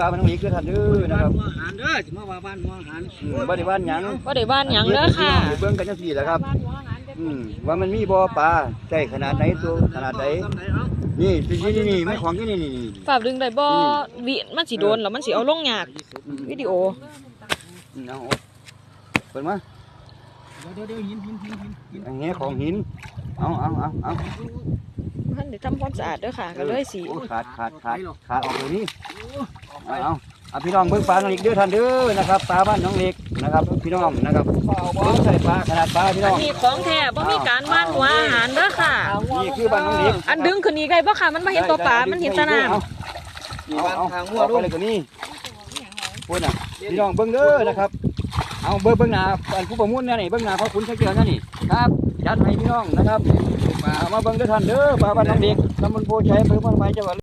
ปลามันต้องมีคือทันเด้อนะครับ อาหารเด้อจะมาว่าบ้านหัวอาหาร บ่ได้บ้านหยัง บ่ได้บ้านหยังเด้อค่ะ เบิ่งกันจังซี่แหละครับว่ามันมีบ่อปลาใหญ่ขนาดไหนตัวขนาดไหนนี่นี่มันของที่นี่ ฝากดึงได้บ่วิมันสิโดนแล้วมันสิเอาลงยากวิดีโอ เอาเปิดมา เดี๋ยวหิน อันนี้ของหินเอา มันได้ทำความสะอาดเด้อค่ะก็เลยสิ ขาดออกเลยนี่เอาพี่น้องเบิ่งปลาน้องเล็กเด้อท่านเด้อนะครับปลาบ้านน้องเล็กนะครับพี่น้องนะครับเบิ่งใส่ปลาขนาดปลาพี่น้ อั อน ง นี้ของแท้บ่มีการบ้านหัวอาหารเด้อค่ะ นี่คือบ้านน้องเล็ก อันดึงขึ้นอีกได้บ่ค่ะมันบ่เห็นตัวปลามันเห็นแต่น้ำ เอาไปเลยกว่านี้พูดน่ะพี่น้องเบิ่งเด้อนะครับเอาเบิ่งหน้าอันผู้ประมูลเนี่ยนี่เบิ่งหน้าเขาขุนชักเกียวนั่นนี่ครับจัดให้พี่น้องนะครับมาเบิ่งเด้อท่านเด้อปลาบ้านน้องเล็กตำบลโพชัยอำเภอบ้านไม้จังหวัด